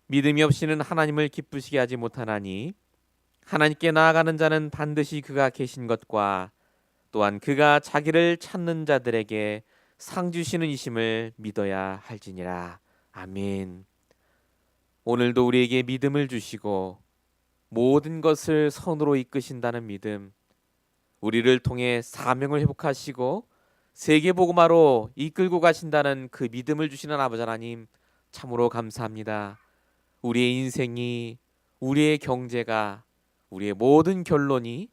믿음이 없이는 하나님을 기쁘시게 하지 못하나니 하나님께 나아가는 자는 반드시 그가 계신 것과 또한 그가 자기를 찾는 자들에게 상 주시는 이심을 믿어야 할지니라. 아멘. 오늘도 우리에게 믿음을 주시고 모든 것을 선으로 이끄신다는 믿음, 우리를 통해 사명을 회복하시고 세계 복음화로 이끌고 가신다는 그 믿음을 주시는 아버지 하나님, 참으로 감사합니다. 우리의 인생이, 우리의 경제가, 우리의 모든 결론이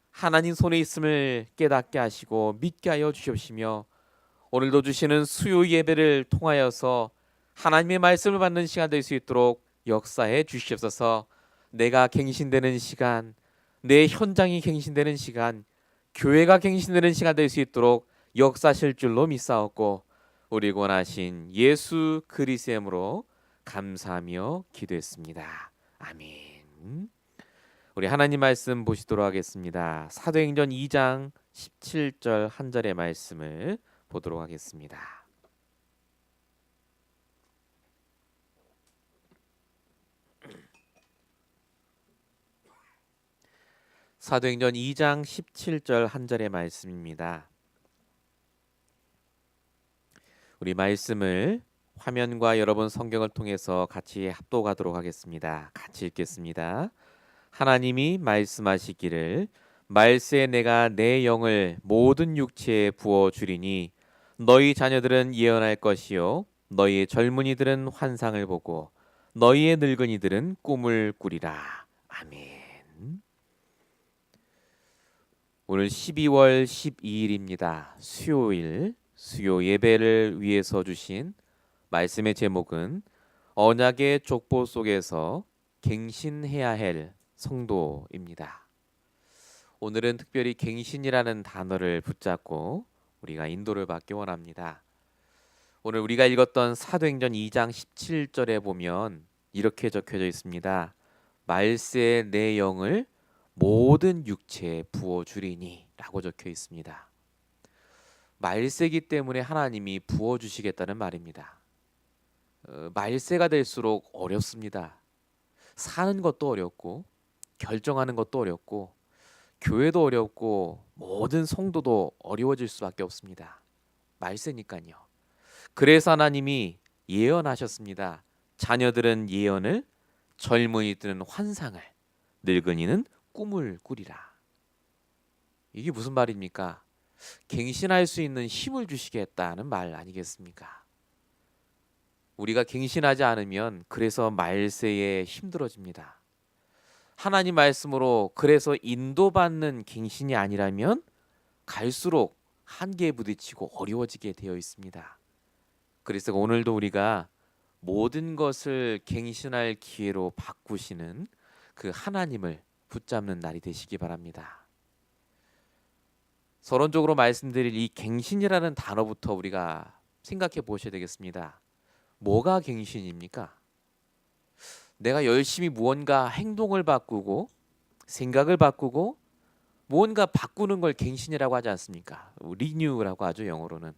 하나님 손에 있음을 깨닫게 하시고 믿게 하여 주시옵시며, 오늘도 주시는 수요 예배를 통하여서 하나님의 말씀을 받는 시간 될 수 있도록 역사해 주시옵소서. 내가 갱신되는 시간, 내 현장이 갱신되는 시간, 교회가 갱신되는 시간 될 수 있도록 역사하실 줄로 믿사옵고, 우리 원하신 예수 그리스도의 이름으로 감사하며 기도했습니다. 아멘. 우리 하나님 말씀 보시도록 하겠습니다. 사도행전 2장 17절 한 절의 말씀을 보도록 하겠습니다. 사도행전 2장 17절 한 절의 말씀입니다. 우리 말씀을 화면과 여러분 성경을 통해서 같이 합독하도록 하겠습니다. 같이 읽겠습니다. 하나님이 말씀하시기를 말세에 내가 내 영을 모든 육체에 부어 주리니 너희 자녀들은 예언할 것이요 너희의 젊은이들은 환상을 보고 너희의 늙은이들은 꿈을 꾸리라. 아멘. 오늘 12월 12일입니다. 수요일, 수요 예배를 위해서 주신 말씀의 제목은 언약의 족보 속에서 갱신해야 할 성도입니다. 오늘은 특별히 갱신이라는 단어를 붙잡고 우리가 인도를 받기 원합니다. 오늘 우리가 읽었던 사도행전 2장 17절에 보면 이렇게 적혀져 있습니다. 말세에 내 영을 모든 육체에 부어주리니 라고 적혀 있습니다. 말세기 때문에 하나님이 부어주시겠다는 말입니다. 말세가 될수록 어렵습니다. 사는 것도 어렵고 결정하는 것도 어렵고 교회도 어렵고 모든 성도도 어려워질 수밖에 없습니다. 말세니까요. 그래서 하나님이 예언하셨습니다. 자녀들은 예언을, 젊은이들은 환상을, 늙은이는 꿈을 꾸리라. 이게 무슨 말입니까? 갱신할 수 있는 힘을 주시겠다는 말 아니겠습니까? 우리가 갱신하지 않으면 그래서 말세에 힘들어집니다. 하나님 말씀으로 그래서 인도받는 갱신이 아니라면 갈수록 한계에 부딪히고 어려워지게 되어 있습니다. 그래서 오늘도 우리가 모든 것을 갱신할 기회로 바꾸시는 그 하나님을 붙잡는 날이 되시기 바랍니다. 서론적으로 말씀드릴 이 갱신이라는 단어부터 우리가 생각해 보셔야 되겠습니다. 뭐가 갱신입니까? 내가 열심히 무언가 행동을 바꾸고 생각을 바꾸고 무언가 바꾸는 걸 갱신이라고 하지 않습니까? 리뉴라고 하죠, 영어로는.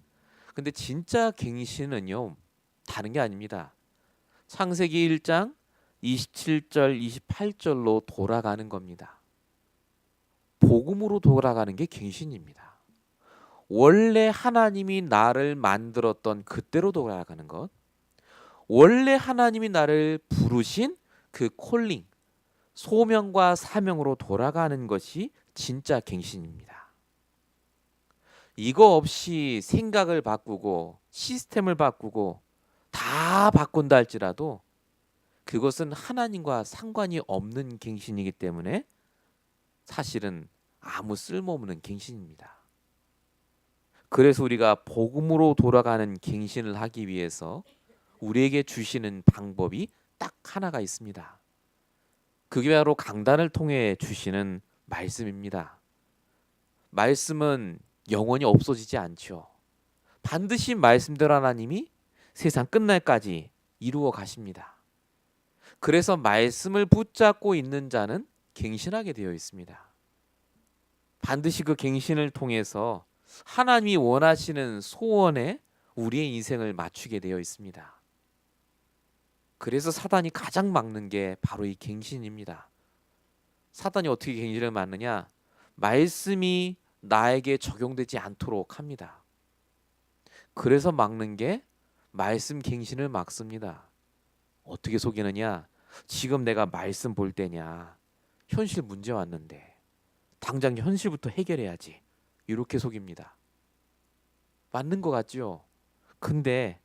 근데 진짜 갱신은요, 다른 게 아닙니다. 창세기 1장 27절 28절로 돌아가는 겁니다. 복음으로 돌아가는 게 갱신입니다. 원래 하나님이 나를 만들었던 그때로 돌아가는 것, 원래 하나님이 나를 부르신 그 콜링, 소명과 사명으로 돌아가는 것이 진짜 갱신입니다. 이거 없이 생각을 바꾸고 시스템을 바꾸고 다 바꾼다 할지라도 그것은 하나님과 상관이 없는 갱신이기 때문에 사실은 아무 쓸모없는 갱신입니다. 그래서 우리가 복음으로 돌아가는 갱신을 하기 위해서 우리에게 주시는 방법이 딱 하나가 있습니다. 그게 바로 강단을 통해 주시는 말씀입니다. 말씀은 영원히 없어지지 않죠. 반드시 말씀대로 하나님이 세상 끝날까지 이루어 가십니다. 그래서 말씀을 붙잡고 있는 자는 갱신하게 되어 있습니다. 반드시 그 갱신을 통해서 하나님이 원하시는 소원에 우리의 인생을 맞추게 되어 있습니다. 그래서 사단이 가장 막는 게 바로 이 갱신입니다. 사단이 어떻게 갱신을 막느냐? 말씀이 나에게 적용되지 않도록 합니다. 그래서 막는 게 말씀 갱신을 막습니다. 어떻게 속이느냐? 지금 내가 말씀 볼 때냐? 현실 문제 왔는데 당장 현실부터 해결해야지. 이렇게 속입니다. 맞는 것 같죠? 근데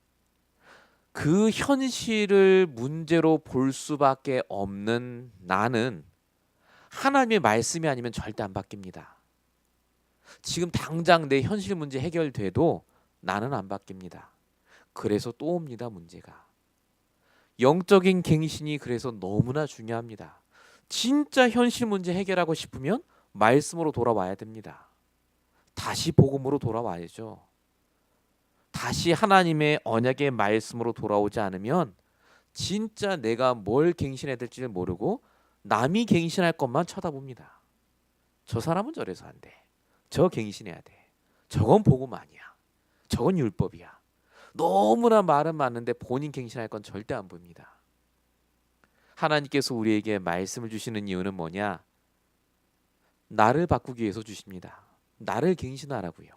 그 현실을 문제로 볼 수밖에 없는 나는 하나님의 말씀이 아니면 절대 안 바뀝니다. 지금 당장 내 현실 문제 해결돼도 나는 안 바뀝니다. 그래서 또 옵니다, 문제가. 영적인 갱신이 그래서 너무나 중요합니다. 진짜 현실 문제 해결하고 싶으면 말씀으로 돌아와야 됩니다. 다시 복음으로 돌아와야죠. 다시 하나님의 언약의 말씀으로 돌아오지 않으면 진짜 내가 뭘 갱신해야 될지를 모르고 남이 갱신할 것만 쳐다봅니다. 저 사람은 저래서 안 돼. 저 갱신해야 돼. 저건 복음 아니야. 저건 율법이야. 너무나 말은 많은데 본인 갱신할 건 절대 안 봅니다. 하나님께서 우리에게 말씀을 주시는 이유는 뭐냐? 나를 바꾸기 위해서 주십니다. 나를 갱신하라고요.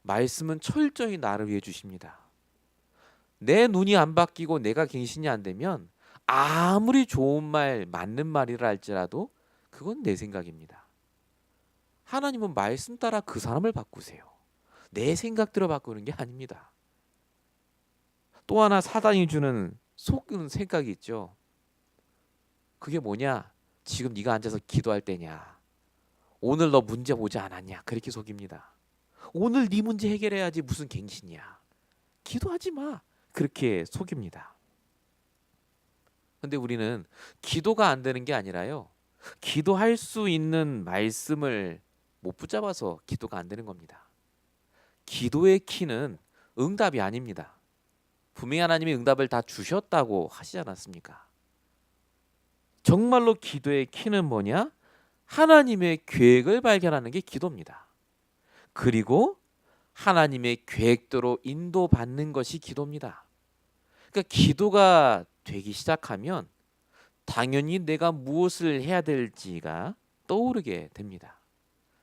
말씀은 철저히 나를 위해 주십니다. 내 눈이 안 바뀌고 내가 갱신이 안 되면 아무리 좋은 말, 맞는 말이라 할지라도 그건 내 생각입니다. 하나님은 말씀 따라 그 사람을 바꾸세요. 내 생각대로 바꾸는 게 아닙니다. 또 하나 사단이 주는 속은 생각이 있죠. 그게 뭐냐? 지금 네가 앉아서 기도할 때냐? 오늘 너 문제 보지 않았냐? 그렇게 속입니다. 오늘 네 문제 해결해야지 무슨 갱신이야. 기도하지 마. 그렇게 속입니다. 근데 우리는 기도가 안 되는 게 아니라요. 기도할 수 있는 말씀을 못 붙잡아서 기도가 안 되는 겁니다. 기도의 키는 응답이 아닙니다. 분명히 하나님이 응답을 다 주셨다고 하시지 않았습니까? 정말로 기도의 키는 뭐냐? 하나님의 계획을 발견하는 게 기도입니다. 그리고 하나님의 계획대로 인도받는 것이 기도입니다. 그러니까 기도가 되기 시작하면 당연히 내가 무엇을 해야 될지가 떠오르게 됩니다.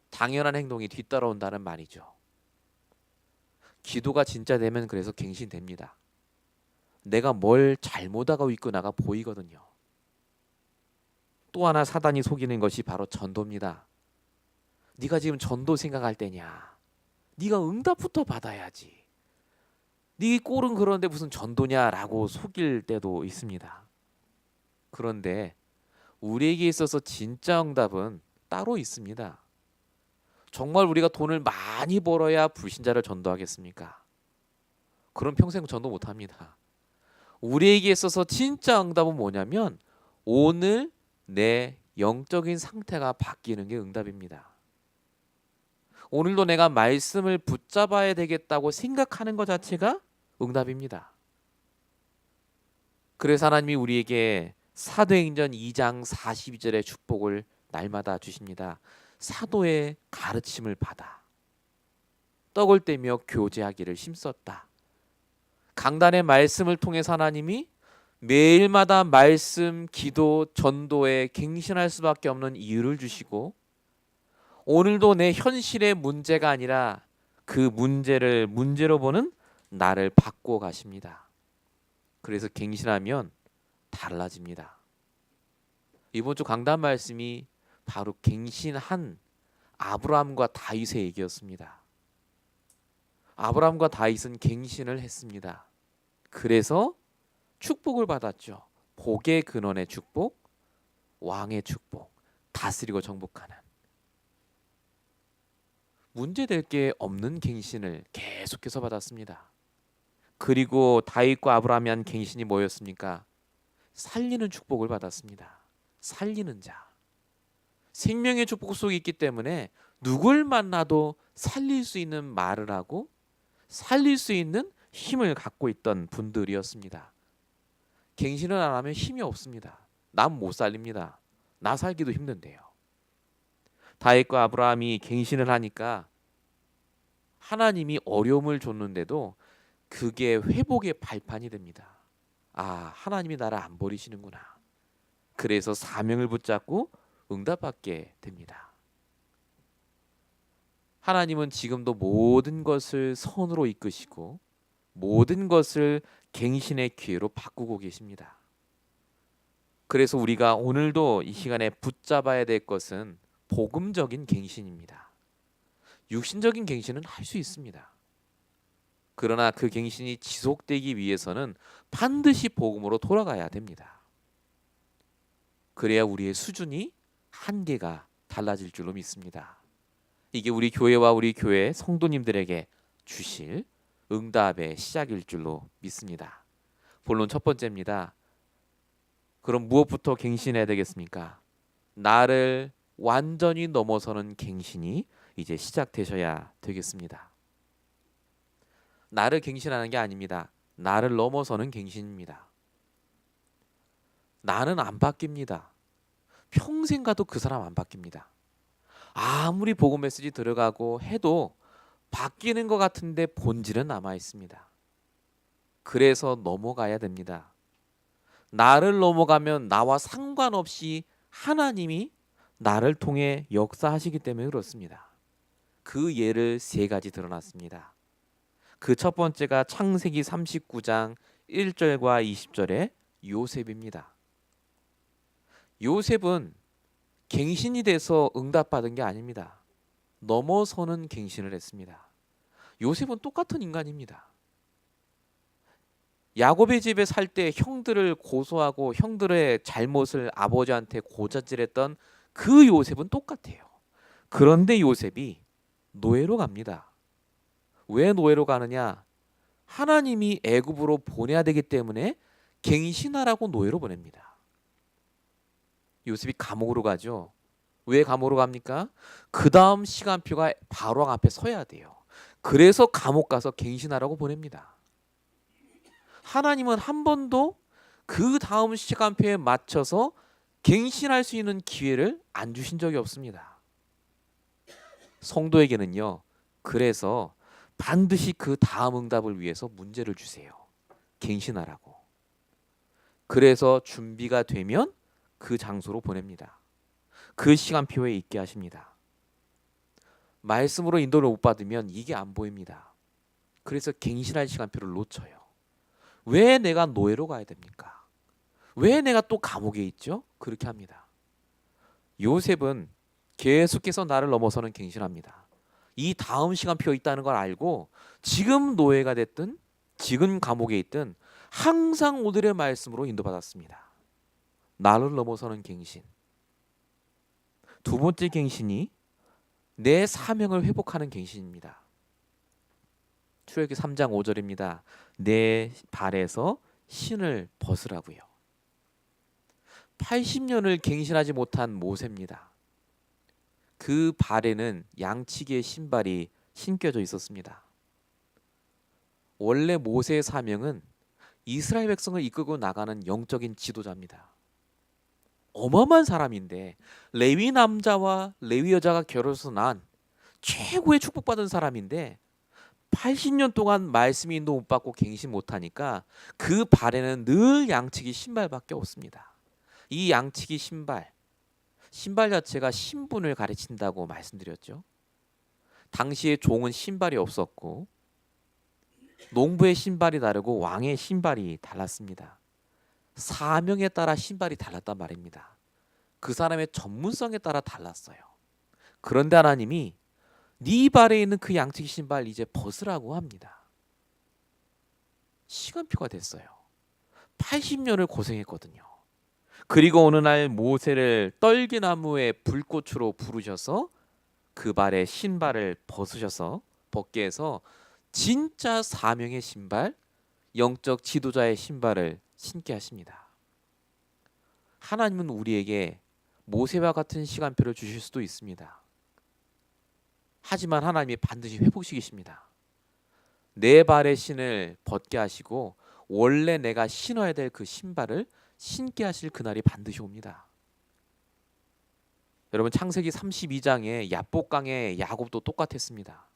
당연한 행동이 뒤따라온다는 말이죠. 기도가 진짜 되면 그래서 갱신됩니다. 내가 뭘 잘못하고 있구나가 보이거든요. 또 하나 사단이 속이는 것이 바로 전도입니다. 네가 지금 전도 생각할 때냐? 네가 응답부터 받아야지. 네 꼴은 그런데 무슨 전도냐라고 속일 때도 있습니다. 그런데 우리에게 있어서 진짜 응답은 따로 있습니다. 정말 우리가 돈을 많이 벌어야 불신자를 전도하겠습니까? 그럼 평생 전도 못합니다. 우리에게 있어서 진짜 응답은 뭐냐면 오늘 내 영적인 상태가 바뀌는 게 응답입니다. 오늘도 내가 말씀을 붙잡아야 되겠다고 생각하는 것 자체가 응답입니다. 그래서 하나님이 우리에게 사도행전 2장 42절의 축복을 날마다 주십니다. 사도의 가르침을 받아 떡을 떼며 교제하기를 힘썼다. 강단의 말씀을 통해서 하나님이 매일마다 말씀, 기도, 전도에 갱신할 수밖에 없는 이유를 주시고 오늘도 내 현실의 문제가 아니라 그 문제를 문제로 보는 나를 바꾸어 가십니다. 그래서 갱신하면 달라집니다. 이번 주 강단 말씀이 바로 갱신한 아브라함과 다윗의 얘기였습니다. 아브라함과 다윗은 갱신을 했습니다. 그래서 축복을 받았죠. 복의 근원의 축복, 왕의 축복, 다스리고 정복하는. 문제될 게 없는 갱신을 계속해서 받았습니다. 그리고 다윗과 아브라함이 한 갱신이 뭐였습니까? 살리는 축복을 받았습니다. 살리는 자. 생명의 축복 속에 있기 때문에 누굴 만나도 살릴 수 있는 말을 하고 살릴 수 있는 힘을 갖고 있던 분들이었습니다. 갱신을 안 하면 힘이 없습니다. 남 못 살립니다. 나 살기도 힘든데요. 다윗과 아브라함이 갱신을 하니까 하나님이 어려움을 줬는데도 그게 회복의 발판이 됩니다. 하나님이 나를 안 버리시는구나. 그래서 사명을 붙잡고 응답받게 됩니다. 하나님은 지금도 모든 것을 선으로 이끄시고 모든 것을 갱신의 기회로 바꾸고 계십니다. 그래서 우리가 오늘도 이 시간에 붙잡아야 될 것은 복음적인 갱신입니다. 육신적인 갱신은 할 수 있습니다. 그러나 그 갱신이 지속되기 위해서는 반드시 복음으로 돌아가야 됩니다. 그래야 우리의 수준이 한계가 달라질 줄로 믿습니다. 이게 우리 교회와 우리 교회 성도님들에게 주실 응답의 시작일 줄로 믿습니다. 본론 첫 번째입니다. 그럼 무엇부터 갱신해야 되겠습니까? 나를 완전히 넘어서는 갱신이 이제 시작되셔야 되겠습니다. 나를 갱신하는 게 아닙니다. 나를 넘어서는 갱신입니다. 나는 안 바뀝니다. 평생 가도 그 사람 안 바뀝니다. 아무리 복음 메시지 들어가고 해도 바뀌는 것 같은데 본질은 남아 있습니다. 그래서 넘어가야 됩니다. 나를 넘어가면 나와 상관없이 하나님이 나를 통해 역사하시기 때문에 그렇습니다. 그 예를 세 가지 드러났습니다. 그 첫 번째가 창세기 39장 1절과 20절의 요셉입니다. 요셉은 갱신이 돼서 응답받은 게 아닙니다. 넘어서는 갱신을 했습니다. 요셉은 똑같은 인간입니다. 야곱의 집에 살 때 형들을 고소하고 형들의 잘못을 아버지한테 고자질했던 그 요셉은 똑같아요. 그런데 요셉이 노예로 갑니다. 왜 노예로 가느냐? 하나님이 애굽으로 보내야 되기 때문에 갱신하라고 노예로 보냅니다. 요셉이 감옥으로 가죠. 왜 감옥으로 갑니까? 그 다음 시간표가 바로 앞에 서야 돼요. 그래서 감옥 가서 갱신하라고 보냅니다. 하나님은 한 번도 그 다음 시간표에 맞춰서 갱신할 수 있는 기회를 안 주신 적이 없습니다. 성도에게는요. 그래서 반드시 그 다음 응답을 위해서 문제를 주세요. 갱신하라고. 그래서 준비가 되면 그 장소로 보냅니다. 그 시간표에 있게 하십니다. 말씀으로 인도를 못 받으면 이게 안 보입니다. 그래서 갱신할 시간표를 놓쳐요. 왜 내가 노예로 가야 됩니까? 왜 내가 또 감옥에 있죠? 그렇게 합니다. 요셉은 계속해서 나를 넘어서는 갱신합니다. 이 다음 시간표 있다는 걸 알고 지금 노예가 됐든 지금 감옥에 있든 항상 오늘의 말씀으로 인도받았습니다. 나를 넘어서는 갱신. 두 번째 갱신이 내 사명을 회복하는 갱신입니다. 출애굽기 3장 5절입니다. 내 발에서 신을 벗으라고요. 80년을 갱신하지 못한 모세입니다. 그 발에는 양치기의 신발이 신겨져 있었습니다. 원래 모세의 사명은 이스라엘 백성을 이끌고 나가는 영적인 지도자입니다. 어마어마한 사람인데 레위 남자와 레위 여자가 결혼해서 난 최고의 축복받은 사람인데 80년 동안 말씀 인도 못 받고 갱신 못하니까 그 발에는 늘 양치기 신발밖에 없습니다. 이 양치기 신발 자체가 신분을 가르친다고 말씀드렸죠. 당시에 종은 신발이 없었고 농부의 신발이 다르고 왕의 신발이 달랐습니다. 사명에 따라 신발이 달랐단 말입니다. 그 사람의 전문성에 따라 달랐어요. 그런데 하나님이 네 발에 있는 그 양치기 신발 이제 벗으라고 합니다. 시간표가 됐어요. 80년을 고생했거든요. 그리고 어느 날 모세를 떨기나무의 불꽃으로 부르셔서 그 발에 신발을 벗으셔서 벗게 해서 진짜 사명의 신발, 영적 지도자의 신발을 신게 하십니다. 하나님은 우리에게 모세와 같은 시간표를 주실 수도 있습니다. 하지만 하나님이 반드시 회복시키십니다. 내 발의 신을 벗게 하시고 원래 내가 신어야 될 그 신발을 신게 하실 그날이 반드시 옵니다. 여러분 창세기 32장의 야복강의 야곱도 똑같았습니다.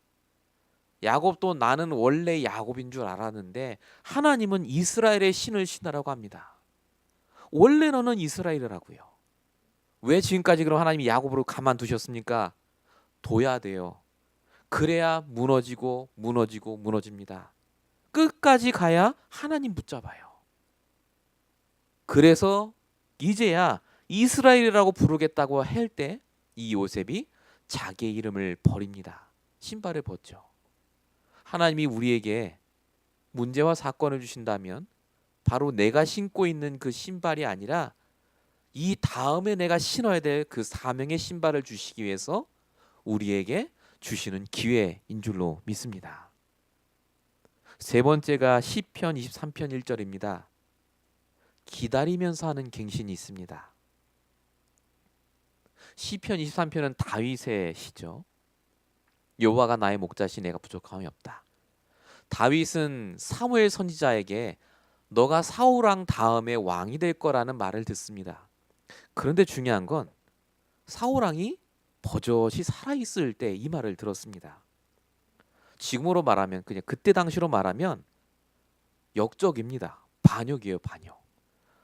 야곱도 나는 원래 야곱인 줄 알았는데 하나님은 이스라엘의 신을 신하라고 합니다. 원래 너는 이스라엘이라고요. 왜 지금까지 그럼 하나님이 야곱으로 가만두셨습니까? 둬야 돼요. 그래야 무너지고 무너지고 무너집니다. 끝까지 가야 하나님 붙잡아요. 그래서 이제야 이스라엘이라고 부르겠다고 할 때 이 요셉이 자기의 이름을 버립니다. 신발을 벗죠. 하나님이 우리에게 문제와 사건을 주신다면 바로 내가 신고 있는 그 신발이 아니라 이 다음에 내가 신어야 될 그 사명의 신발을 주시기 위해서 우리에게 주시는 기회인 줄로 믿습니다. 세 번째가 시편 23편 1절입니다. 기다리면서 하는 갱신이 있습니다. 시편 23편은 다윗의 시죠. 여호와가 나의 목자시 내가 부족함이 없다. 다윗은 사무엘 선지자에게 너가 사울 왕 다음에 왕이 될 거라는 말을 듣습니다. 그런데 중요한 건 사울 왕이 버젓이 살아있을 때 이 말을 들었습니다. 지금으로 말하면 그냥 그때 당시로 말하면 역적입니다. 반역이에요, 반역.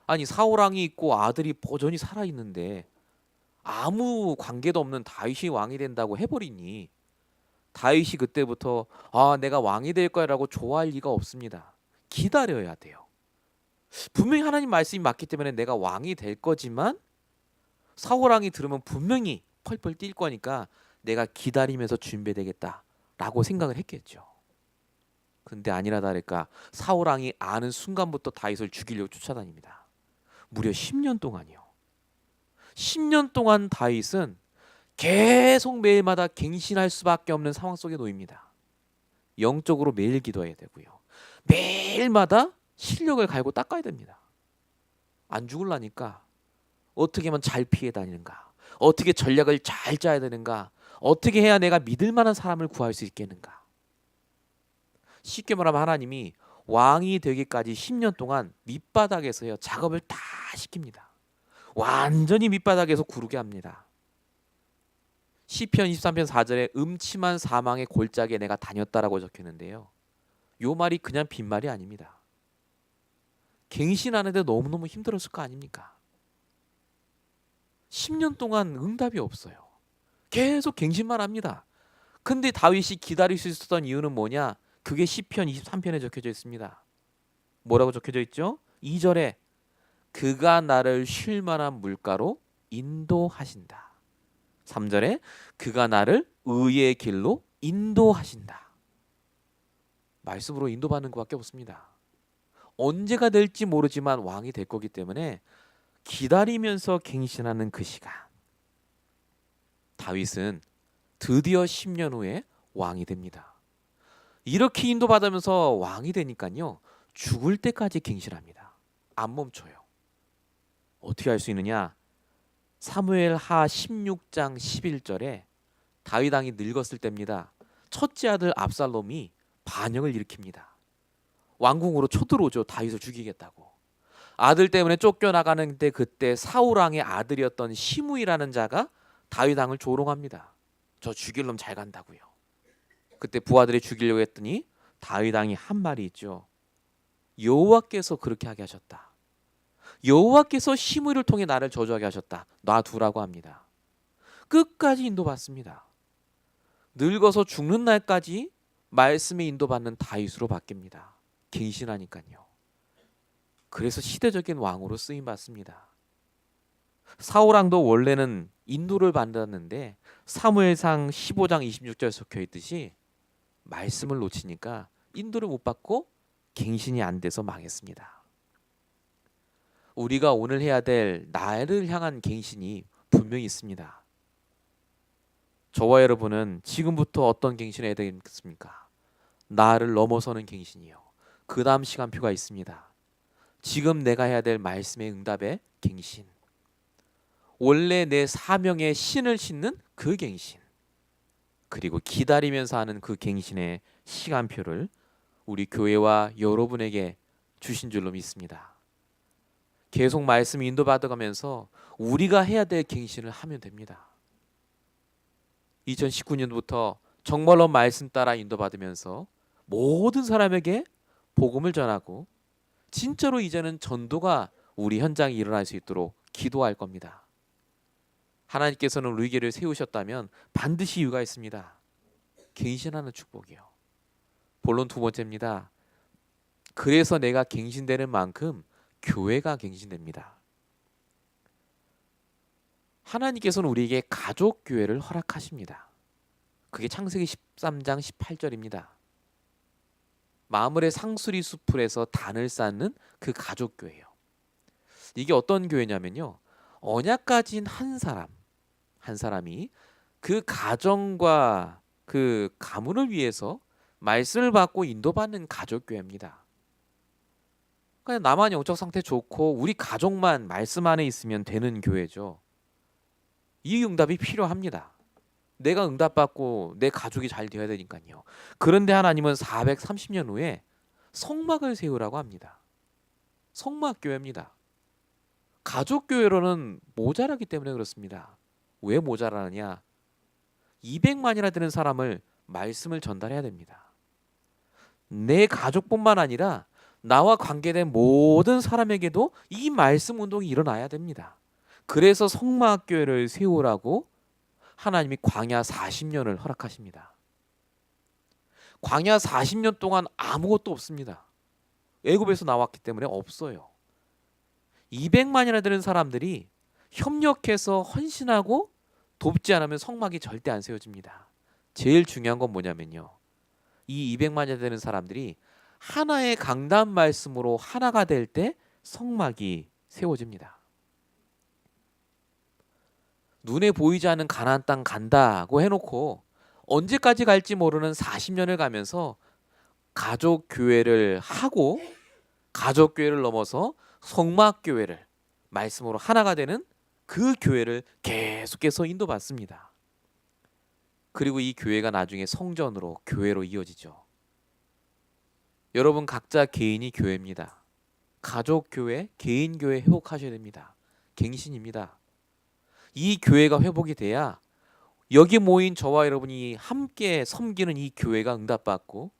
아니 사울 왕이 있고 아들이 버젓이 살아있는데 아무 관계도 없는 다윗이 왕이 된다고 해버리니 다윗이 그때부터 내가 왕이 될 거야라고 좋아할 리가 없습니다. 기다려야 돼요. 분명히 하나님 말씀이 맞기 때문에 내가 왕이 될 거지만 사울 왕이 들으면 분명히 펄펄 뛸 거니까 내가 기다리면서 준비되겠다라고 생각을 했겠죠. 근데 아니라 다를까 사울 왕이 아는 순간부터 다윗을 죽이려고 쫓아다닙니다. 무려 10년 동안이요. 10년 동안 다윗은 계속 매일마다 갱신할 수밖에 없는 상황 속에 놓입니다. 영적으로 매일 기도해야 되고요. 매일마다 실력을 갈고 닦아야 됩니다. 안 죽으려니까 어떻게 하면 잘 피해 다니는가? 어떻게 전략을 잘 짜야 되는가? 어떻게 해야 내가 믿을 만한 사람을 구할 수 있겠는가? 쉽게 말하면 하나님이 왕이 되기까지 10년 동안 밑바닥에서요 작업을 다 시킵니다. 완전히 밑바닥에서 구르게 합니다. 시편 23편 4절에 음침한 사망의 골짜기에 내가 다녔다라고 적혀있는데요. 요 말이 그냥 빈말이 아닙니다. 갱신하는데 너무너무 힘들었을 거 아닙니까? 10년 동안 응답이 없어요. 계속 갱신만 합니다. 근데 다윗이 기다릴 수 있었던 이유는 뭐냐? 그게 시편 23편에 적혀져 있습니다. 뭐라고 적혀져 있죠? 2절에 그가 나를 쉴 만한 물가로 인도하신다. 3절에 그가 나를 의의 길로 인도하신다. 말씀으로 인도받는 것밖에 없습니다. 언제가 될지 모르지만 왕이 될 거기 때문에 기다리면서 갱신하는 그 시간. 다윗은 드디어 10년 후에 왕이 됩니다. 이렇게 인도받으면서 왕이 되니까요. 죽을 때까지 갱신합니다. 안 멈춰요. 어떻게 할 수 있느냐? 사무엘하 16장 11절에 다윗 왕이 늙었을 때입니다. 첫째 아들 압살롬이 반역을 일으킵니다. 왕궁으로 쳐들어오죠. 다윗을 죽이겠다고. 아들 때문에 쫓겨나가는데 그때 사울 왕의 아들이었던 시므이라는 자가 다윗 왕을 조롱합니다. 저 죽일 놈 잘 간다고요. 그때 부하들이 죽이려고 했더니 다윗 왕이 한 말이 있죠. 여호와께서 그렇게 하게 하셨다. 여호와께서 시므이를 통해 나를 저주하게 하셨다. 놔두라고 합니다. 끝까지 인도받습니다. 늙어서 죽는 날까지 말씀에 인도받는 다윗으로 바뀝니다. 갱신하니까요. 그래서 시대적인 왕으로 쓰임 받습니다. 사울 왕도 원래는 인도를 받았는데 사무엘상 15장 26절에 적혀 있듯이 말씀을 놓치니까 인도를 못 받고 갱신이 안 돼서 망했습니다. 우리가 오늘 해야 될 나를 향한 갱신이 분명히 있습니다. 저와 여러분은 지금부터 어떤 갱신을 해야 되겠습니까? 나를 넘어서는 갱신이요. 그 다음 시간표가 있습니다. 지금 내가 해야 될 말씀의 응답의 갱신. 원래 내 사명의 신을 신는 그 갱신. 그리고 기다리면서 하는 그 갱신의 시간표를 우리 교회와 여러분에게 주신 줄로 믿습니다. 계속 말씀 인도받아가면서 우리가 해야 될 갱신을 하면 됩니다. 2019년부터 정말로 말씀 따라 인도받으면서 모든 사람에게 복음을 전하고 진짜로 이제는 전도가 우리 현장에 일어날 수 있도록 기도할 겁니다. 하나님께서는 우리에게를 세우셨다면 반드시 이유가 있습니다. 갱신하는 축복이요. 본론 두 번째입니다. 그래서 내가 갱신되는 만큼 교회가 갱신됩니다. 하나님께서는 우리에게 가족 교회를 허락하십니다. 그게 창세기 13장 18절입니다. 마물의 상수리 수풀에서 단을 쌓는 그 가족 교회예요. 이게 어떤 교회냐면요. 언약 가진 한 사람이 그 가정과 그 가문을 위해서 말씀을 받고 인도받는 가족 교회입니다. 그냥 나만 영적 상태 좋고 우리 가족만 말씀 안에 있으면 되는 교회죠. 이 응답이 필요합니다. 내가 응답받고 내 가족이 잘 되어야 되니까요. 그런데 하나님은 430년 후에 성막을 세우라고 합니다. 성막교회입니다. 가족교회로는 모자라기 때문에 그렇습니다. 왜 모자라느냐? 200만이나 되는 사람을 말씀을 전달해야 됩니다. 내 가족뿐만 아니라 나와 관계된 모든 사람에게도 이 말씀 운동이 일어나야 됩니다. 그래서 성막교회를 세우라고 하나님이 광야 40년을 허락하십니다. 광야 40년 동안 아무것도 없습니다. 애굽에서 나왔기 때문에 없어요. 200만이나 되는 사람들이 협력해서 헌신하고 돕지 않으면 성막이 절대 안 세워집니다. 제일 중요한 건 뭐냐면요. 이 200만이나 되는 사람들이 하나의 강단 말씀으로 하나가 될 때 성막이 세워집니다. 눈에 보이지 않는 가나안 땅 간다고 해놓고 언제까지 갈지 모르는 40년을 가면서 가족 교회를 하고 가족 교회를 넘어서 성막 교회를 말씀으로 하나가 되는 그 교회를 계속해서 인도받습니다. 그리고 이 교회가 나중에 성전으로 교회로 이어지죠. 여러분 각자 개인이 교회입니다. 가족 교회, 개인 교회 회복하셔야 됩니다. 갱신입니다. 이 교회가 회복이 돼야 여기 모인 저와 여러분이 함께 섬기는 이 교회가 응답받고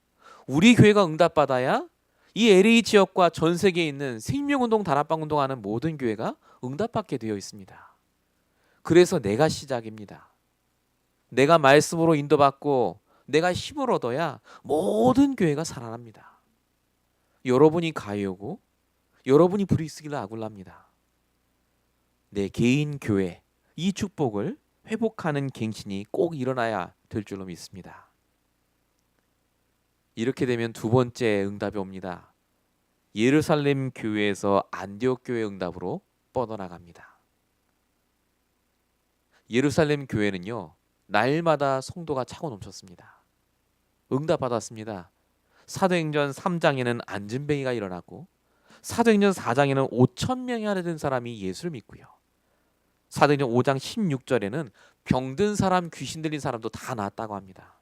우리 교회가 응답받아야 이 LA 지역과 전 세계에 있는 생명운동, 다락방운동 하는 모든 교회가 응답받게 되어 있습니다. 그래서 내가 시작입니다. 내가 말씀으로 인도받고 내가 힘을 얻어야 모든 교회가 살아납니다. 여러분이 가요고 여러분이 브릭스길라 아굴라입니다. 내 개인 교회 이 축복을 회복하는 갱신이 꼭 일어나야 될 줄로 믿습니다. 이렇게 되면 두 번째 응답이 옵니다. 예루살렘 교회에서 안디옥 교회 응답으로 뻗어나갑니다. 예루살렘 교회는요. 날마다 성도가 차고 넘쳤습니다. 응답받았습니다. 사도행전 3장에는 안진뱅이가 일어나고 사도행전 4장에는 5,000명이 하나 된 사람이 예수를 믿고요. 사도행전 5장 16절에는 병든 사람, 귀신 들린 사람도 다 나았다고 합니다.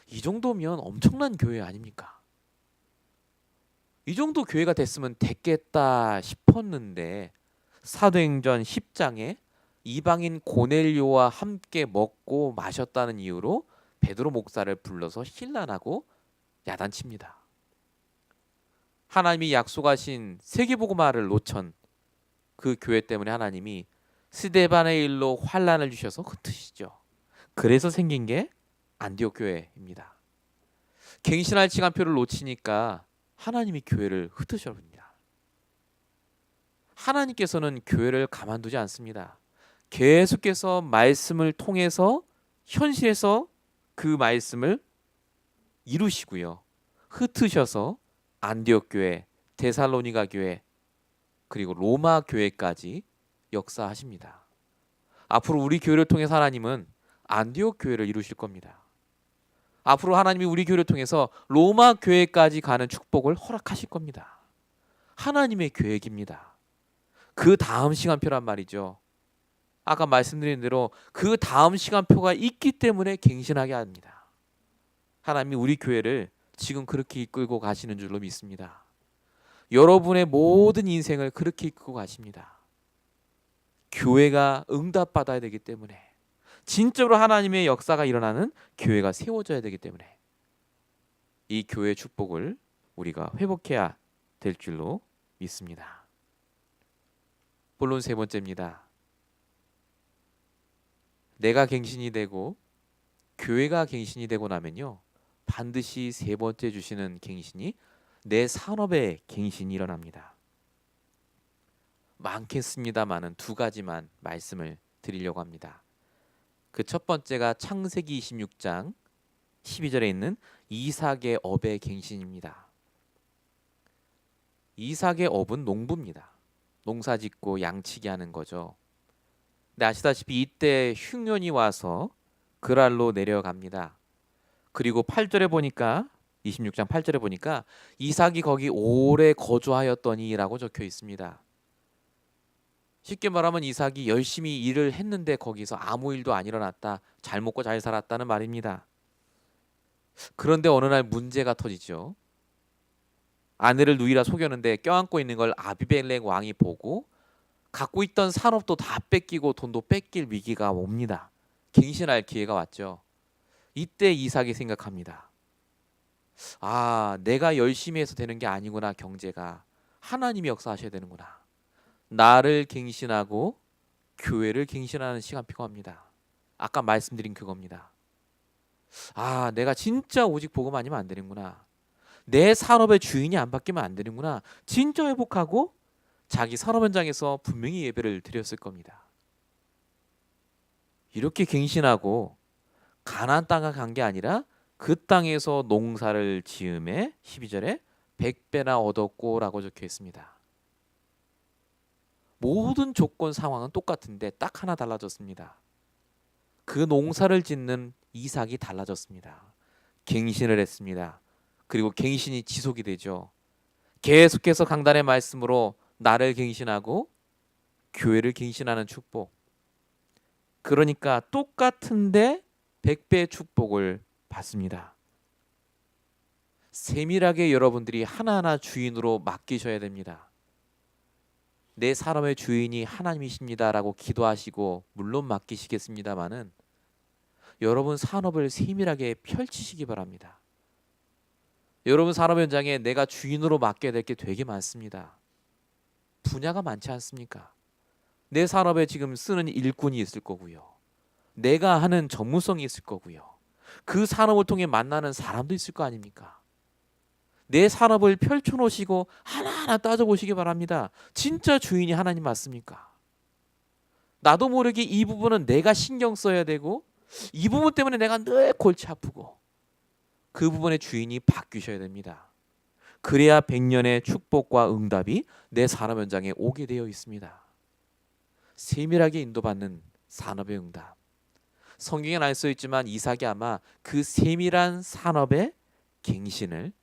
이 정도면 엄청난 교회 아닙니까? 이 정도 교회가 됐으면 됐겠다 싶었는데 사도행전 10장에 이방인 고넬료와 함께 먹고 마셨다는 이유로 베드로 목사를 불러서 힐난하고 야단칩니다. 하나님이 약속하신 세계복음화를 놓친 그 교회 때문에 하나님이 스데반의 일로 환난을 주셔서 흩으시죠. 그래서 생긴 게 안디옥 교회입니다. 갱신할 시간표를 놓치니까 하나님이 교회를 흩으셔버립니다. 하나님께서는 교회를 가만두지 않습니다. 계속해서 말씀을 통해서 현실에서 그 말씀을 이루시고요. 흩으셔서 안디옥 교회, 데살로니가 교회, 그리고 로마 교회까지 역사하십니다. 앞으로 우리 교회를 통해서 하나님은 안디옥 교회를 이루실 겁니다. 앞으로 하나님이 우리 교회를 통해서 로마 교회까지 가는 축복을 허락하실 겁니다. 하나님의 계획입니다. 그 다음 시간표란 말이죠. 아까 말씀드린 대로 그 다음 시간표가 있기 때문에 갱신하게 합니다. 하나님이 우리 교회를 지금 그렇게 이끌고 가시는 줄로 믿습니다. 여러분의 모든 인생을 그렇게 이끌고 가십니다. 교회가 응답받아야 되기 때문에 진짜로 하나님의 역사가 일어나는 교회가 세워져야 되기 때문에 이 교회의 축복을 우리가 회복해야 될 줄로 믿습니다. 본론 세 번째입니다. 내가 갱신이 되고 교회가 갱신이 되고 나면요, 반드시 세 번째 주시는 갱신이 내 산업의 갱신이 일어납니다. 많겠습니다만은 두 가지만 말씀을 드리려고 합니다. 그 첫 번째가 창세기 26장 12절에 있는 이삭의 업의 갱신입니다. 이삭의 업은 농부입니다. 농사짓고 양치기 하는 거죠. 근데 아시다시피 이때 흉년이 와서 그랄로 내려갑니다. 그리고 8절에 보니까 26장 8절에 보니까 이삭이 거기 오래 거주하였더니라고 적혀 있습니다. 쉽게 말하면 이삭이 열심히 일을 했는데 거기서 아무 일도 안 일어났다, 잘 먹고 잘 살았다는 말입니다. 그런데 어느 날 문제가 터지죠. 아내를 누이라 속였는데 껴안고 있는 걸 아비멜렉 왕이 보고 갖고 있던 산업도 다 뺏기고 돈도 뺏길 위기가 옵니다. 갱신할 기회가 왔죠. 이때 이삭이 생각합니다. 아, 내가 열심히 해서 되는 게 아니구나. 경제가 하나님이 역사하셔야 되는구나. 나를 갱신하고 교회를 갱신하는 시간 필요합니다. 아까 말씀드린 그겁니다. 아, 내가 진짜 오직 복음 아니면 안 되는구나. 내 산업의 주인이 안 바뀌면 안 되는구나. 진짜 회복하고 자기 산업 현장에서 분명히 예배를 드렸을 겁니다. 이렇게 갱신하고 가나안 땅에 간 게 아니라 그 땅에서 농사를 지음에 12절에 100배나 얻었고라고 적혀 있습니다. 모든 조건 상황은 똑같은데 딱 하나 달라졌습니다. 그 농사를 짓는 이삭이 달라졌습니다. 갱신을 했습니다. 그리고 갱신이 지속이 되죠. 계속해서 강단의 말씀으로 나를 갱신하고 교회를 갱신하는 축복. 그러니까 똑같은데 100배의 축복을 받습니다. 세밀하게 여러분들이 하나하나 주인으로 맡기셔야 됩니다. 내 사람의 주인이 하나님이십니다라고 기도하시고 물론 맡기시겠습니다마는 여러분 산업을 세밀하게 펼치시기 바랍니다. 여러분 산업 현장에 내가 주인으로 맡겨야 될 게 되게 많습니다. 분야가 많지 않습니까? 내 산업에 지금 쓰는 일꾼이 있을 거고요. 내가 하는 전문성이 있을 거고요. 그 산업을 통해 만나는 사람도 있을 거 아닙니까? 내 산업을 펼쳐놓으시고 하나하나 따져보시기 바랍니다. 진짜 주인이 하나님 맞습니까? 나도 모르게 이 부분은 내가 신경 써야 되고 이 부분 때문에 내가 늘 골치 아프고 그 부분의 주인이 바뀌셔야 됩니다. 그래야 100년의 축복과 응답이 내 산업 현장에 오게 되어 있습니다. 세밀하게 인도받는 산업의 응답. 성경에는 안 써 있지만 이삭이 아마 그 세밀한 산업의 갱신을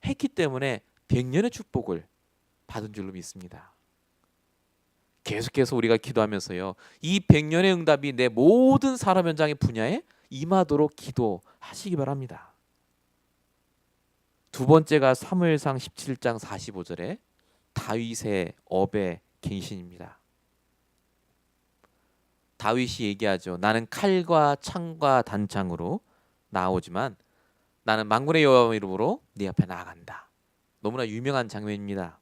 했기 때문에 100년의 축복을 받은 줄로 믿습니다. 계속해서 우리가 기도하면서요, 이 100년의 응답이 내 모든 산업 현장의 분야에 임하도록 기도하시기 바랍니다. 두 번째가 사무엘상 17장 45절에 다윗의 업의 갱신입니다. 다윗이 얘기하죠. 나는 칼과 창과 단창으로 나오지만 나는 만군의 여호와 이름으로 네 앞에 나아간다. 너무나 유명한 장면입니다.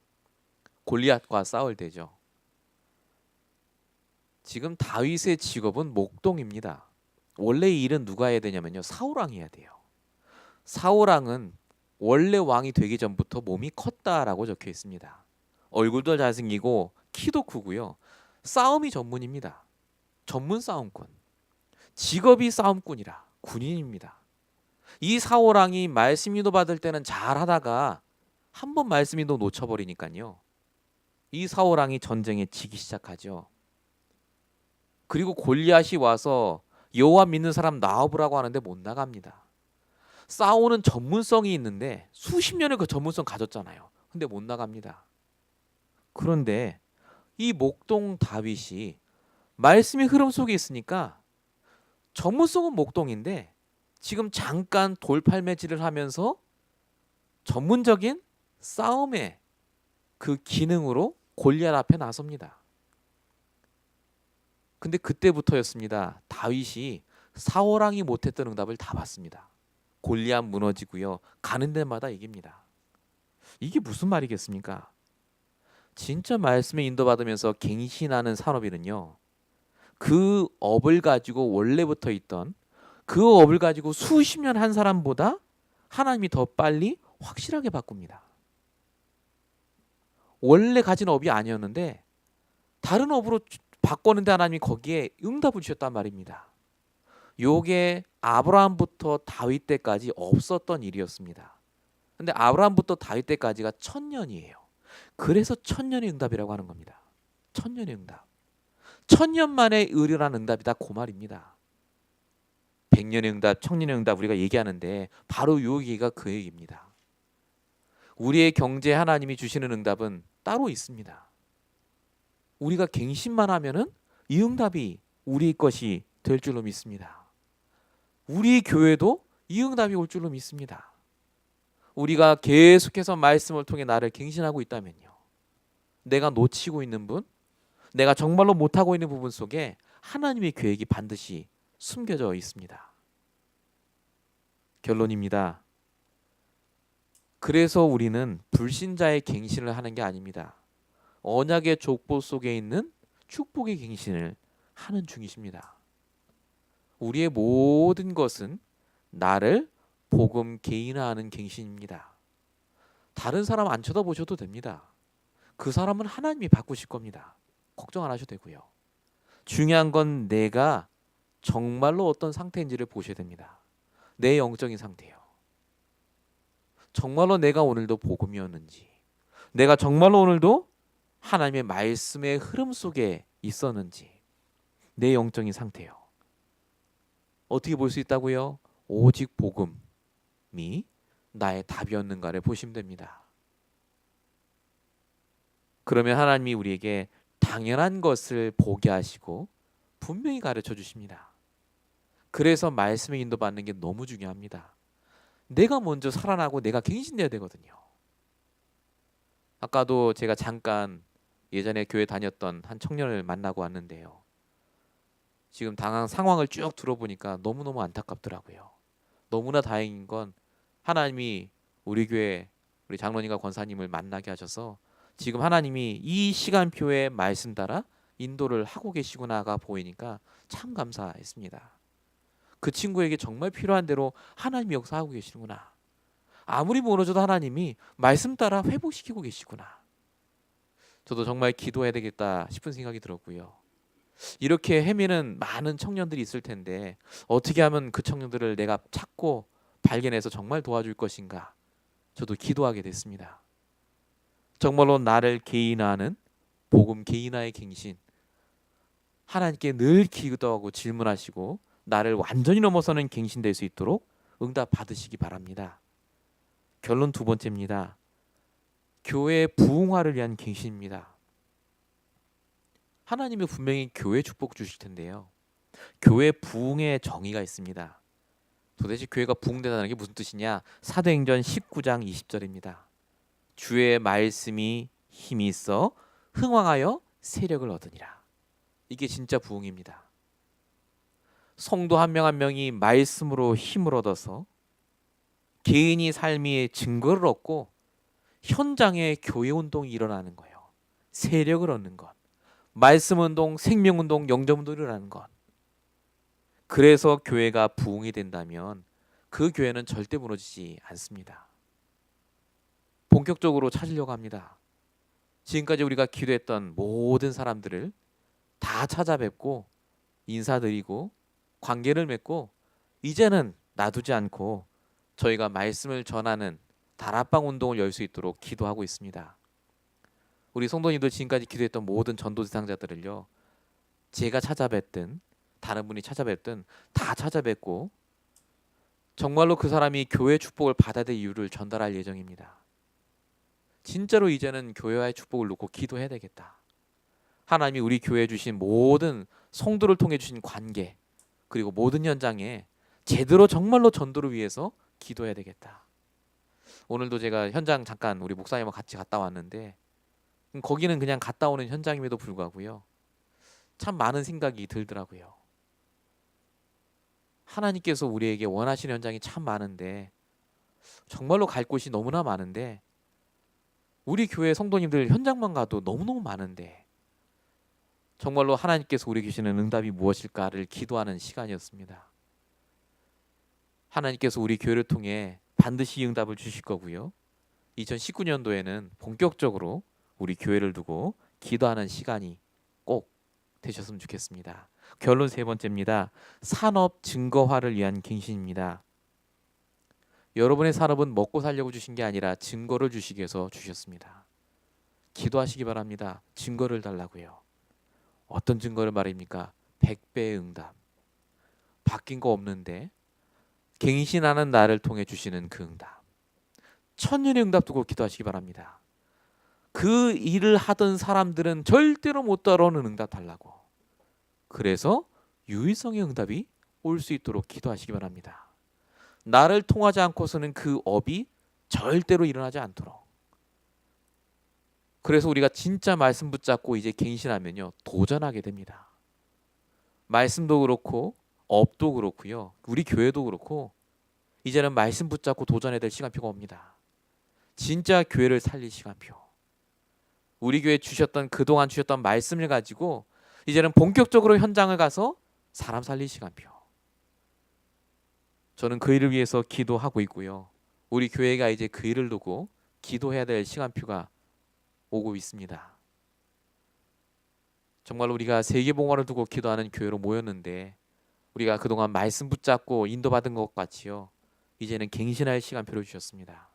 골리앗과 싸울 때죠. 지금 다윗의 직업은 목동입니다. 원래 이 일은 누가 해야 되냐면요, 사울왕이 해야 돼요. 사울왕은 원래 왕이 되기 전부터 몸이 컸다라고 적혀 있습니다. 얼굴도 잘생기고 키도 크고요. 싸움이 전문입니다. 전문 싸움꾼. 직업이 싸움꾼이라 군인입니다. 이 사울왕이 말씀 인도 받을 때는 잘하다가 한 번 말씀 인도 놓쳐버리니까요, 이 사울왕이 전쟁에 지기 시작하죠. 그리고 골리앗이 와서 여호와 믿는 사람 나와보라고 하는데 못 나갑니다. 싸우는 전문성이 있는데 수십 년을 그 전문성 가졌잖아요. 근데 못 나갑니다. 그런데 이 목동 다윗이 말씀의 흐름 속에 있으니까 전문성은 목동인데 지금 잠깐 돌팔매질을 하면서 전문적인 싸움의 그 기능으로 골리앗 앞에 나섭니다. 근데 그때부터였습니다. 다윗이 사울왕이 못했던 응답을 다 받습니다. 골리앗 무너지고요. 가는 데마다 이깁니다. 이게 무슨 말이겠습니까? 진짜 말씀에 인도받으면서 갱신하는 산업인은요. 그 업을 가지고 원래부터 있던 그 업을 가지고 수십 년 한 사람보다 하나님이 더 빨리 확실하게 바꿉니다. 원래 가진 업이 아니었는데 다른 업으로 바꿨는데 하나님이 거기에 응답을 주셨단 말입니다. 요게 아브라함부터 다윗 때까지 없었던 일이었습니다. 근데 아브라함부터 다윗 때까지가 1000년이에요. 그래서 1000년의 응답이라고 하는 겁니다. 1000년의 응답. 1000년 만에 의뢰한 응답이다 그 말입니다. 100년의 응답, 1000년의 응답 우리가 얘기하는데 바로 요 얘기가 그 얘기입니다. 우리의 경제에 하나님이 주시는 응답은 따로 있습니다. 우리가 갱신만 하면은 이 응답이 우리 것이 될 줄로 믿습니다. 우리 교회도 이 응답이 올 줄로 믿습니다. 우리가 계속해서 말씀을 통해 나를 갱신하고 있다면요. 내가 놓치고 있는 분, 내가 정말로 못하고 있는 부분 속에 하나님의 계획이 반드시 숨겨져 있습니다. 결론입니다. 그래서 우리는 불신자의 갱신을 하는 게 아닙니다. 언약의 족보 속에 있는 축복의 갱신을 하는 중이십니다. 우리의 모든 것은 나를 복음 개인화하는 갱신입니다. 다른 사람 안 쳐다보셔도 됩니다. 그 사람은 하나님이 바꾸실 겁니다. 걱정 안 하셔도 되고요. 중요한 건 내가 정말로 어떤 상태인지를 보셔야 됩니다. 내 영적인 상태요. 정말로 내가 오늘도 복음이었는지, 내가 정말로 오늘도 하나님의 말씀의 흐름 속에 있었는지, 내 영적인 상태요. 어떻게 볼 수 있다고요? 오직 복음이 나의 답이었는가를 보시면 됩니다. 그러면 하나님이 우리에게 당연한 것을 보게 하시고 분명히 가르쳐 주십니다. 그래서 말씀에 인도받는 게 너무 중요합니다. 내가 먼저 살아나고 내가 갱신돼야 되거든요. 아까도 제가 잠깐 예전에 교회 다녔던 한 청년을 만나고 왔는데요. 지금 당한 상황을 쭉 들어보니까 너무너무 안타깝더라고요. 너무나 다행인 건 하나님이 우리 교회 우리 장로님과 권사님을 만나게 하셔서 지금 하나님이 이 시간표에 말씀 따라 인도를 하고 계시구나가 보이니까 참 감사했습니다. 그 친구에게 정말 필요한 대로 하나님이 역사하고 계시는구나. 아무리 무너져도 하나님이 말씀 따라 회복시키고 계시구나. 저도 정말 기도해야 되겠다 싶은 생각이 들었고요. 이렇게 헤매는 많은 청년들이 있을 텐데 어떻게 하면 그 청년들을 내가 찾고 발견해서 정말 도와줄 것인가. 저도 기도하게 됐습니다. 정말로 나를 개인화하는 복음 개인화의 갱신. 하나님께 늘 기도하고 질문하시고 나를 완전히 넘어서는 갱신될 수 있도록 응답 받으시기 바랍니다. 결론 두 번째입니다. 교회 부흥화를 위한 갱신입니다. 하나님이 분명히 교회 축복 주실 텐데요. 교회 부흥의 정의가 있습니다. 도대체 교회가 부흥된다는 게 무슨 뜻이냐? 사도행전 19장 20절입니다. 주의 말씀이 힘이 있어 흥왕하여 세력을 얻으니라. 이게 진짜 부흥입니다. 성도 한 명 한 명이 말씀으로 힘을 얻어서 개인이 삶의 증거를 얻고 현장에 교회 운동이 일어나는 거예요. 세력을 얻는 것. 말씀 운동, 생명 운동, 영접 운동이 일어나는 것. 그래서 교회가 부흥이 된다면 그 교회는 절대 무너지지 않습니다. 본격적으로 찾으려고 합니다. 지금까지 우리가 기도했던 모든 사람들을 다 찾아뵙고 인사드리고 관계를 맺고 이제는 놔두지 않고 저희가 말씀을 전하는 다락방 운동을 열 수 있도록 기도하고 있습니다. 우리 성도님들 지금까지 기도했던 모든 전도 대상자들을요. 제가 찾아뵙든 다른 분이 찾아뵙든 다 찾아뵙고 정말로 그 사람이 교회 축복을 받아야 될 이유를 전달할 예정입니다. 진짜로 이제는 교회와의 축복을 놓고 기도해야 되겠다. 하나님이 우리 교회에 주신 모든 성도를 통해 주신 관계 그리고 모든 현장에 제대로 정말로 전도를 위해서 기도해야 되겠다. 오늘도 제가 현장 잠깐 우리 목사님과 같이 갔다 왔는데 거기는 그냥 갔다 오는 현장임에도 불구하고요. 참 많은 생각이 들더라고요. 하나님께서 우리에게 원하시는 현장이 참 많은데, 정말로 갈 곳이 너무나 많은데, 우리 교회 성도님들 현장만 가도 너무너무 많은데, 정말로 하나님께서 우리 주시는 응답이 무엇일까를 기도하는 시간이었습니다. 하나님께서 우리 교회를 통해 반드시 응답을 주실 거고요. 2019년도에는 본격적으로 우리 교회를 두고 기도하는 시간이 꼭 되셨으면 좋겠습니다. 결론 세 번째입니다. 산업 증거화를 위한 갱신입니다. 여러분의 산업은 먹고 살려고 주신 게 아니라 증거를 주시기 위해서 주셨습니다. 기도하시기 바랍니다. 증거를 달라고요. 어떤 증거를 말입니까? 100배의 응답. 바뀐 거 없는데 갱신하는 나를 통해 주시는 그 응답. 천년의 응답 두고 기도하시기 바랍니다. 그 일을 하던 사람들은 절대로 못 따라오는 응답 달라고. 그래서 유일성의 응답이 올 수 있도록 기도하시기 바랍니다. 나를 통하지 않고서는 그 업이 절대로 일어나지 않도록. 그래서 우리가 진짜 말씀 붙잡고 이제 갱신하면요, 도전하게 됩니다. 말씀도 그렇고 업도 그렇고요, 우리 교회도 그렇고 이제는 말씀 붙잡고 도전해야 될 시간표가 옵니다. 진짜 교회를 살릴 시간표. 우리 교회 주셨던 그동안 주셨던 말씀을 가지고 이제는 본격적으로 현장을 가서 사람 살릴 시간표. 저는 그 일을 위해서 기도하고 있고요. 우리 교회가 이제 그 일을 두고 기도해야 될 시간표가 오고 있습니다. 정말 우리가 세계봉화를 두고 기도하는 교회로 모였는데, 우리가 그동안 말씀 붙잡고 인도받은 것 같이요, 이제는 갱신할 시간표를 주셨습니다.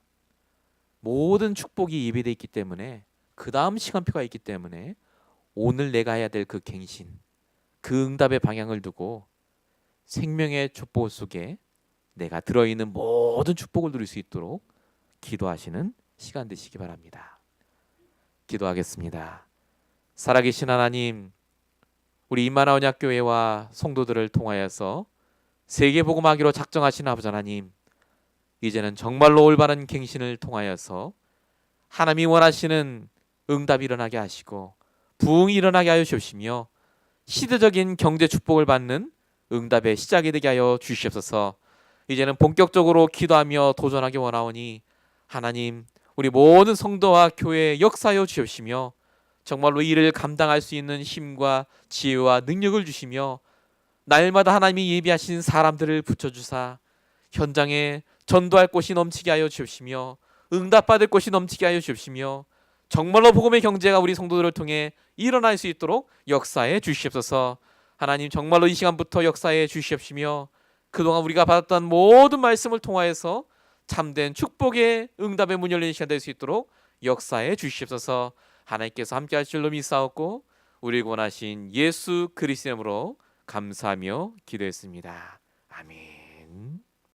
모든 축복이 예배되어 있기 때문에, 그 다음 시간표가 있기 때문에 오늘 내가 해야 될 그 갱신, 그 응답의 방향을 두고 생명의 촛보 속에 내가 들어있는 모든 축복을 누릴 수 있도록 기도하시는 시간 되시기 바랍니다. 기도하겠습니다. 살아계신 하나님, 우리 임마누엘 언약교회와 성도들을 통하여서 세계복음하기로 작정하신 아버지 하나님, 이제는 정말로 올바른 갱신을 통하여서 하나님이 원하시는 응답이 일어나게 하시고 부흥이 일어나게 하여 주시며 시대적인 경제 축복을 받는 응답의 시작이 되게 하여 주시옵소서. 이제는 본격적으로 기도하며 도전하기 원하오니 하나님, 우리 모든 성도와 교회에 역사하여 주시옵시며 정말로 이를 감당할 수 있는 힘과 지혜와 능력을 주시며 날마다 하나님이 예비하신 사람들을 붙여주사 현장에 전도할 곳이 넘치게 하여 주옵시며 응답받을 곳이 넘치게 하여 주옵시며 정말로 복음의 경제가 우리 성도들을 통해 일어날 수 있도록 역사해 주시옵소서. 하나님, 정말로 이 시간부터 역사해 주시옵시며 그동안 우리가 받았던 모든 말씀을 통하여서 참된 축복의 응답의 문 열리는 시간 될 수 있도록 역사해 주시옵소서. 하나님께서 함께 하실 줄로 믿사옵고 우리를 원하신 예수 그리스도 이름으로 감사하며 기도했습니다. 아멘.